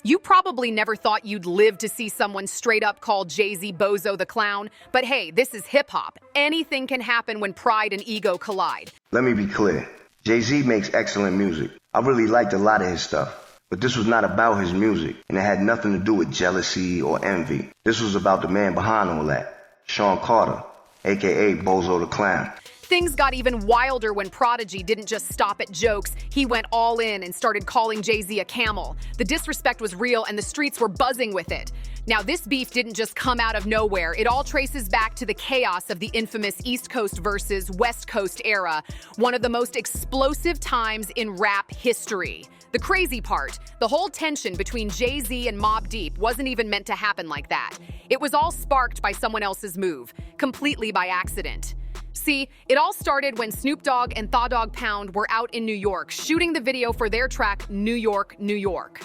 You probably never thought you'd live to see someone straight up call Jay-Z Bozo the Clown, but hey, this is hip-hop. Anything can happen when pride and ego collide. Let me be clear. Jay-Z makes excellent music. I really liked a lot of his stuff, but this was not about his music, and it had nothing to do with jealousy or envy. This was about the man behind all that, Sean Carter, aka Bozo the Clown. Things got even wilder when Prodigy didn't just stop at jokes. He went all in and started calling Jay-Z a camel. The disrespect was real and the streets were buzzing with it. Now, this beef didn't just come out of nowhere. It all traces back to the chaos of the infamous East Coast versus West Coast era, one of the most explosive times in rap history. The crazy part, the whole tension between Jay-Z and Mobb Deep wasn't even meant to happen like that. It was all sparked by someone else's move, completely by accident. See, it all started when Snoop Dogg and Dogg Pound were out in New York shooting the video for their track, New York, New York.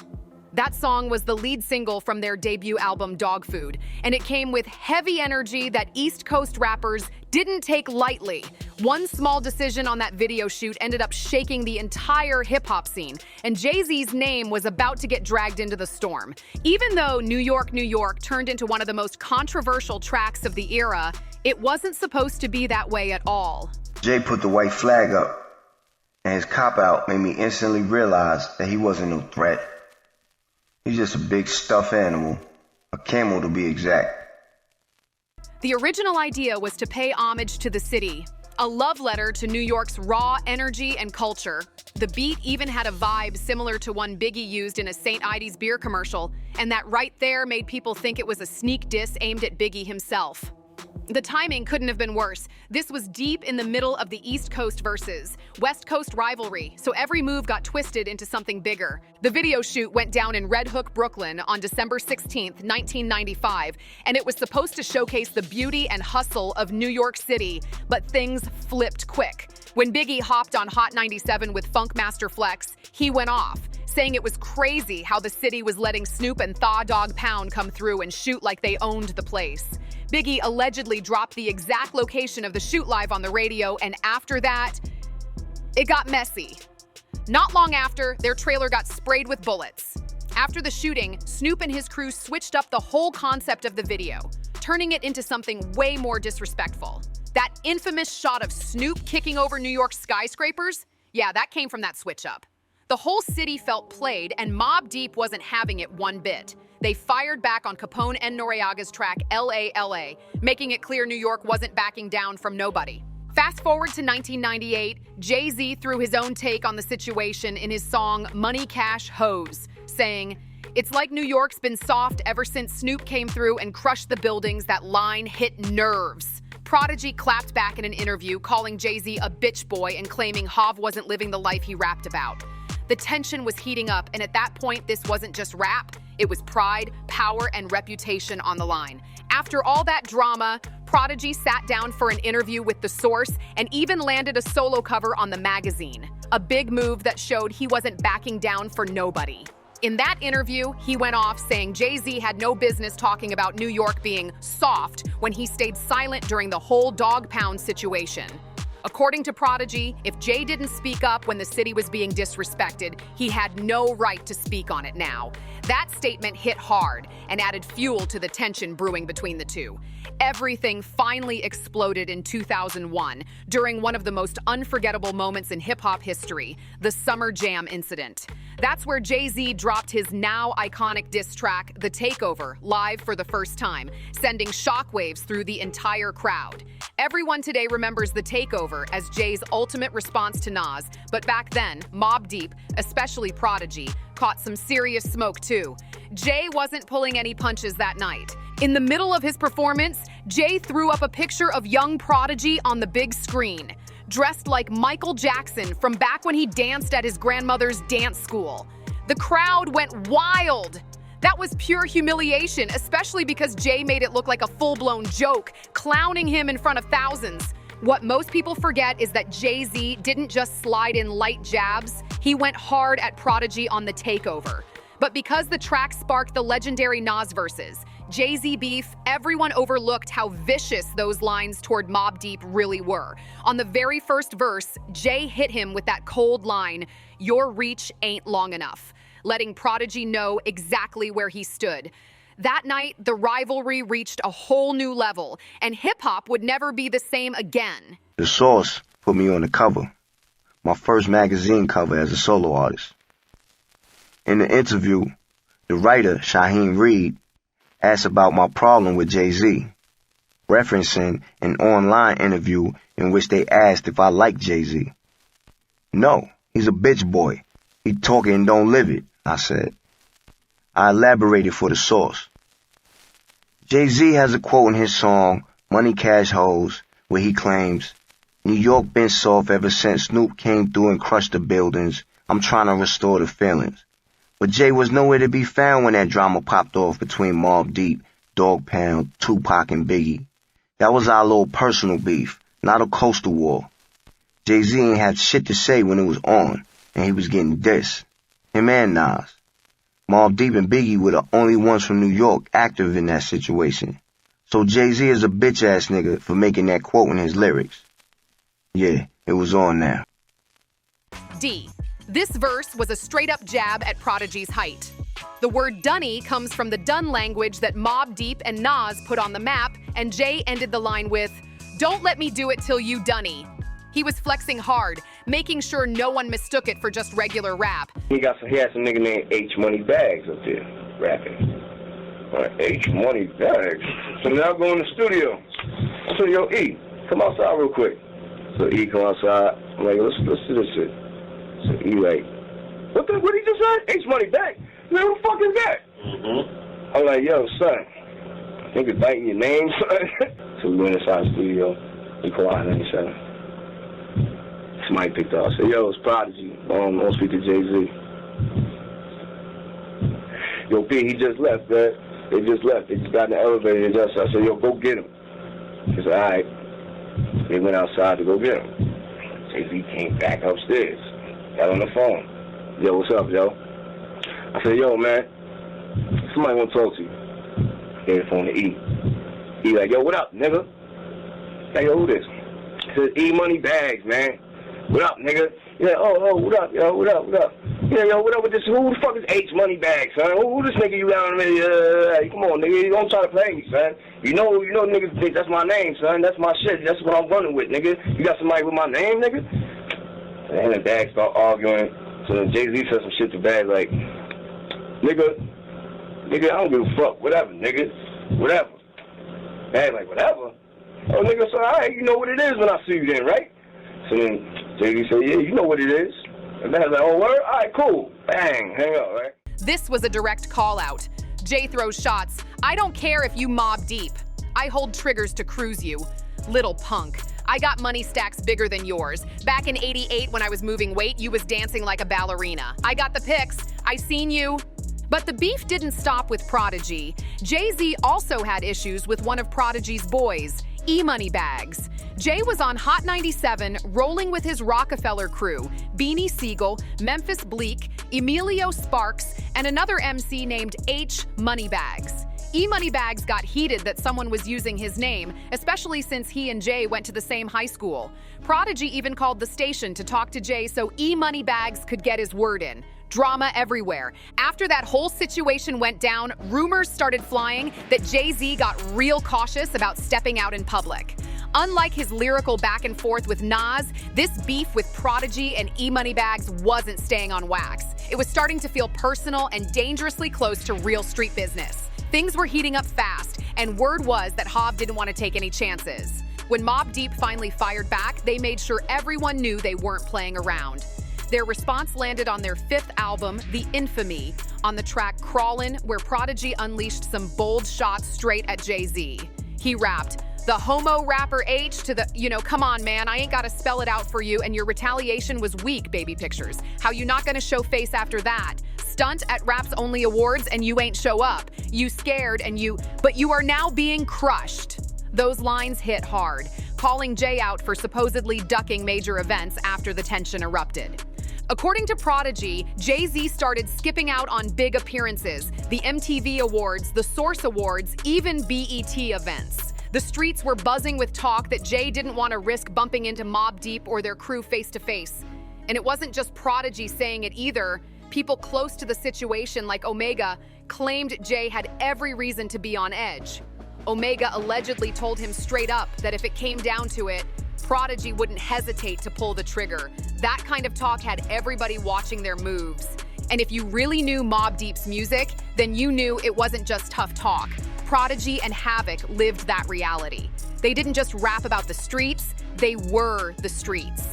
That song was the lead single from their debut album, Dog Food, and it came with heavy energy that East Coast rappers didn't take lightly. One small decision on that video shoot ended up shaking the entire hip-hop scene, and Jay-Z's name was about to get dragged into the storm. Even though New York, New York turned into one of the most controversial tracks of the era, it wasn't supposed to be that way at all. Jay put the white flag up, and his cop-out made me instantly realize that he wasn't no threat. He's just a big stuffed animal, a camel to be exact. The original idea was to pay homage to the city, a love letter to New York's raw energy and culture. The beat even had a vibe similar to one Biggie used in a St. Ides beer commercial, and that right there made people think it was a sneak diss aimed at Biggie himself. The timing couldn't have been worse. This was deep in the middle of the East Coast versus West Coast rivalry, so every move got twisted into something bigger. The video shoot went down in Red Hook, Brooklyn on December 16th, 1995, and it was supposed to showcase the beauty and hustle of New York City, but things flipped quick. When Biggie hopped on Hot 97 with Funkmaster Flex, he went off, saying it was crazy how the city was letting Snoop and Dogg Pound come through and shoot like they owned the place. Biggie allegedly dropped the exact location of the shoot live on the radio, and after that, it got messy. Not long after, their trailer got sprayed with bullets. After the shooting, Snoop and his crew switched up the whole concept of the video, turning it into something way more disrespectful. That infamous shot of Snoop kicking over New York skyscrapers? Yeah, that came from that switch up. The whole city felt played, and Mobb Deep wasn't having it one bit. They fired back on Capone and Noriega's track LA, LA, making it clear New York wasn't backing down from nobody. Fast forward to 1998, Jay-Z threw his own take on the situation in his song Money Cash Hoes, saying, "It's like New York's been soft ever since Snoop came through and crushed the buildings. That line hit nerves." Prodigy clapped back in an interview, calling Jay-Z a bitch boy and claiming Hov wasn't living the life he rapped about. The tension was heating up, and at that point, this wasn't just rap. It was pride, power, and reputation on the line. After all that drama, Prodigy sat down for an interview with The Source and even landed a solo cover on the magazine. A big move that showed he wasn't backing down for nobody. In that interview, he went off saying Jay-Z had no business talking about New York being soft when he stayed silent during the whole Dogg Pound situation. According to Prodigy, if Jay didn't speak up when the city was being disrespected, he had no right to speak on it now. That statement hit hard and added fuel to the tension brewing between the two. Everything finally exploded in 2001 during one of the most unforgettable moments in hip-hop history, the Summer Jam incident. That's where Jay-Z dropped his now iconic diss track, The Takeover, live for the first time, sending shockwaves through the entire crowd. Everyone today remembers The Takeover as Jay's ultimate response to Nas, but back then, Mobb Deep, especially Prodigy, caught some serious smoke too. Jay wasn't pulling any punches that night. In the middle of his performance, Jay threw up a picture of young Prodigy on the big screen, dressed like Michael Jackson from back when he danced at his grandmother's dance school. The crowd went wild. That was pure humiliation, especially because Jay made it look like a full-blown joke, clowning him in front of thousands. What most people forget is that Jay-Z didn't just slide in light jabs, he went hard at Prodigy on The Takeover. But because the track sparked the legendary Nas verses, Jay-Z beef, everyone overlooked how vicious those lines toward Mobb Deep really were. On the very first verse, Jay hit him with that cold line, "Your reach ain't long enough." letting Prodigy know exactly where he stood. That night, the rivalry reached a whole new level, and hip-hop would never be the same again. The Source put me on the cover, my first magazine cover as a solo artist. In the interview, the writer, Shaheem Reed, asked about my problem with Jay-Z, referencing an online interview in which they asked if I liked Jay-Z. No, he's a bitch boy. He talk it and don't live it, I said. I elaborated for the Source. Jay-Z has a quote in his song, Money Cash Hoes, where he claims, New York been soft ever since Snoop came through and crushed the buildings. I'm trying to restore the feelings. But Jay was nowhere to be found when that drama popped off between Mobb Deep, Dog Pound, Tupac, and Biggie. That was our little personal beef, not a coastal war. Jay-Z ain't had shit to say when it was on, and he was getting dissed. Him and Nas. Mobb Deep and Biggie were the only ones from New York active in that situation. So Jay-Z is a bitch-ass nigga for making that quote in his lyrics. Yeah, it was on now. D. This verse was a straight-up jab at Prodigy's height. The word dunny comes from the dun language that Mobb Deep and Nas put on the map, and Jay ended the line with, "Don't let me do it till you dunny." He was flexing hard, making sure no one mistook it for just regular rap. He had some nigga named H Money Bags up there, rapping. H Money Bags? So now I go in the studio. I said, yo, E, come outside real quick. So E come outside. I'm like, let's do this shit. So E like, what he just said? H Money Bags? Man, who the fuck is that? Mm-hmm. I'm like, yo, son, I think it's biting your name, son. So we went inside the studio. We called out 97. Somebody picked up. I said, yo, it's Prodigy. Don't speak to Jay-Z. Yo, P, he just left, man. They just left. They just got in the elevator and I said, yo, go get him. He said, all right. They went outside to go get him. Jay-Z came back upstairs. Got on the phone. Yo, what's up, yo? I said, yo, man, somebody want to talk to you. Gave the phone to E. E like, yo, what up, nigga? Like, yo, who this? He said, E Money Bags, man. What up, nigga? Yeah, oh, what up, yo, what up? Yeah, yo, what up with this? Who the fuck is H Money Bags, son? Who this nigga you down there? Come on, nigga, you don't try to play me, son. You know, niggas think that's my name, son. That's my shit. That's what I'm running with, nigga. You got somebody with my name, nigga? And then Bags start arguing. So then Jay-Z said some shit to Bags like, nigga, I don't give a fuck. Whatever, nigga. Whatever. Bags like, whatever? Oh, nigga, so all right, you know what it is when I see you then, right? So then Jay-Z said, yeah, you know what it is. And Bags like, oh, word? All right, cool. Bang, hang up, right? This was a direct call-out. Jay throws shots. I don't care if you Mobb Deep. I hold triggers to cruise you. Little punk. I got money stacks bigger than yours. Back in '88 when I was moving weight, you was dancing like a ballerina. I got the pics. I seen you. But the beef didn't stop with Prodigy. Jay-Z also had issues with one of Prodigy's boys, E Money Bags. Jay was on Hot 97 rolling with his Rockefeller crew, Beanie Siegel, Memphis Bleak, Emilio Sparks, and another MC named H Money Bags. E Money Bags got heated that someone was using his name, especially since he and Jay went to the same high school. Prodigy even called the station to talk to Jay so E Money Bags could get his word in. Drama everywhere. After that whole situation went down, rumors started flying that Jay-Z got real cautious about stepping out in public. Unlike his lyrical back and forth with Nas, this beef with Prodigy and E Money Bags wasn't staying on wax. It was starting to feel personal and dangerously close to real street business. Things were heating up fast, and word was that Hobb didn't want to take any chances. When Mobb Deep finally fired back, they made sure everyone knew they weren't playing around. Their response landed on their fifth album, The Infamy, on the track Crawlin', where Prodigy unleashed some bold shots straight at Jay-Z. He rapped, "The homo rapper H to the, come on, man, I ain't gotta spell it out for you, and your retaliation was weak, baby pictures. How you not gonna show face after that? Stunt at Raps Only Awards and you ain't show up. You scared but you are now being crushed." Those lines hit hard, calling Jay out for supposedly ducking major events after the tension erupted. According to Prodigy, Jay-Z started skipping out on big appearances, the MTV Awards, the Source Awards, even BET events. The streets were buzzing with talk that Jay didn't want to risk bumping into Mobb Deep or their crew face to face. And it wasn't just Prodigy saying it either. People close to the situation, like Omega, claimed Jay had every reason to be on edge. Omega allegedly told him straight up that if it came down to it, Prodigy wouldn't hesitate to pull the trigger. That kind of talk had everybody watching their moves. And if you really knew Mobb Deep's music, then you knew it wasn't just tough talk. Prodigy and Havoc lived that reality. They didn't just rap about the streets, they were the streets.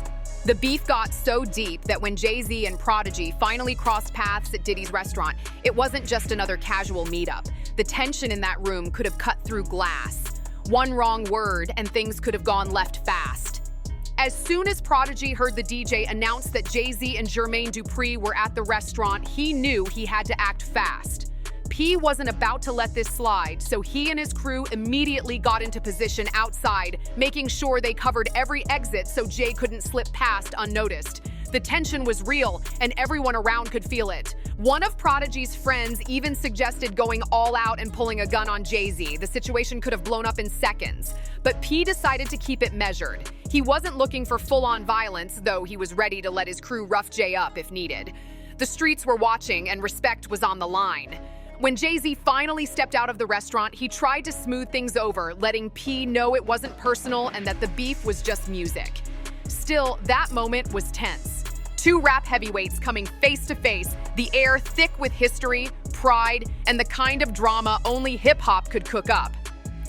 The beef got so deep that when Jay-Z and Prodigy finally crossed paths at Diddy's restaurant, it wasn't just another casual meetup. The tension in that room could have cut through glass. One wrong word and things could have gone left fast. As soon as Prodigy heard the DJ announce that Jay-Z and Jermaine Dupri were at the restaurant, he knew he had to act fast. P wasn't about to let this slide, so he and his crew immediately got into position outside, making sure they covered every exit so Jay couldn't slip past unnoticed. The tension was real, and everyone around could feel it. One of Prodigy's friends even suggested going all out and pulling a gun on Jay-Z. The situation could have blown up in seconds. But P decided to keep it measured. He wasn't looking for full-on violence, though he was ready to let his crew rough Jay up if needed. The streets were watching, and respect was on the line. When Jay-Z finally stepped out of the restaurant, he tried to smooth things over, letting P know it wasn't personal and that the beef was just music. Still, that moment was tense. Two rap heavyweights coming face to face, the air thick with history, pride, and the kind of drama only hip-hop could cook up.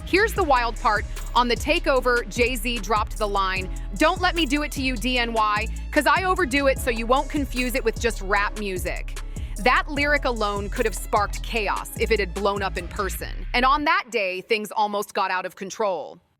Here's the wild part. On the takeover, Jay-Z dropped the line, "Don't let me do it to you, DNY, cause I overdo it so you won't confuse it with just rap music." That lyric alone could have sparked chaos if it had blown up in person. And on that day, things almost got out of control.